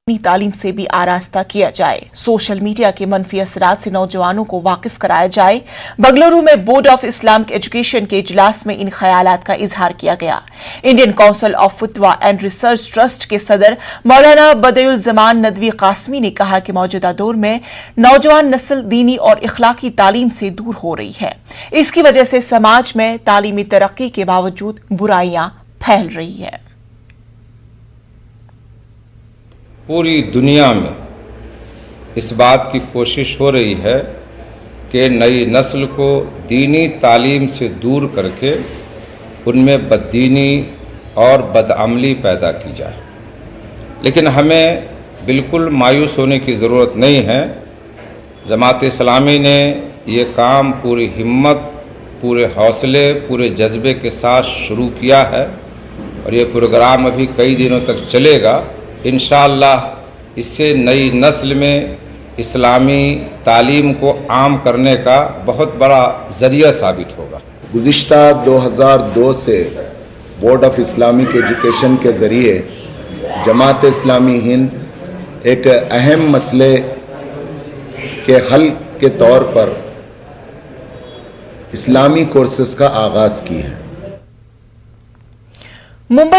तालीम से भी आरास्ता किया जाए। सोशल मीडिया के मनफी असरात से नौजवानों को वाकिफ कराया जाए। बंगलुरु में बोर्ड ऑफ इस्लामिक एजुकेशन के इजलास में इन ख्यालात का इजहार किया गया। इंडियन काउंसिल ऑफ फतवा एंड रिसर्च ट्रस्ट के सदर मौलाना बदिउल जमान नदवी कासमी ने कहा कि मौजूदा दौर में नौजवान नस्ल दीनी और इखलाकी तालीम से दूर हो रही है। इसकी वजह से समाज में तालीमी तरक्की के बावजूद बुराइयां फैल रही है। पूरी दुनिया में इस बात की कोशिश हो रही है कि नई नस्ल को दीनी तालीम से दूर करके उनमें बददीनी और बदअमली पैदा की जाए। लेकिन हमें बिल्कुल मायूस होने की ज़रूरत नहीं है। जमात इस्लामी ने ये काम पूरी हिम्मत, पूरे हौसले, पूरे जज्बे के साथ शुरू किया है और ये प्रोग्राम अभी कई दिनों तक चलेगा। इंशाअल्लाह इससे नई नस्ल में इस्लामी तालीम को आम करने का बहुत बड़ा ज़रिया साबित होगा। गुज़िश्ता 2002 से बोर्ड ऑफ इस्लामिक एजुकेशन के ज़रिए जमात इस्लामी हिंद एक अहम मसले के हल के तौर पर इस्लामी कोर्सेज़ का आगाज़ की है। मुंबई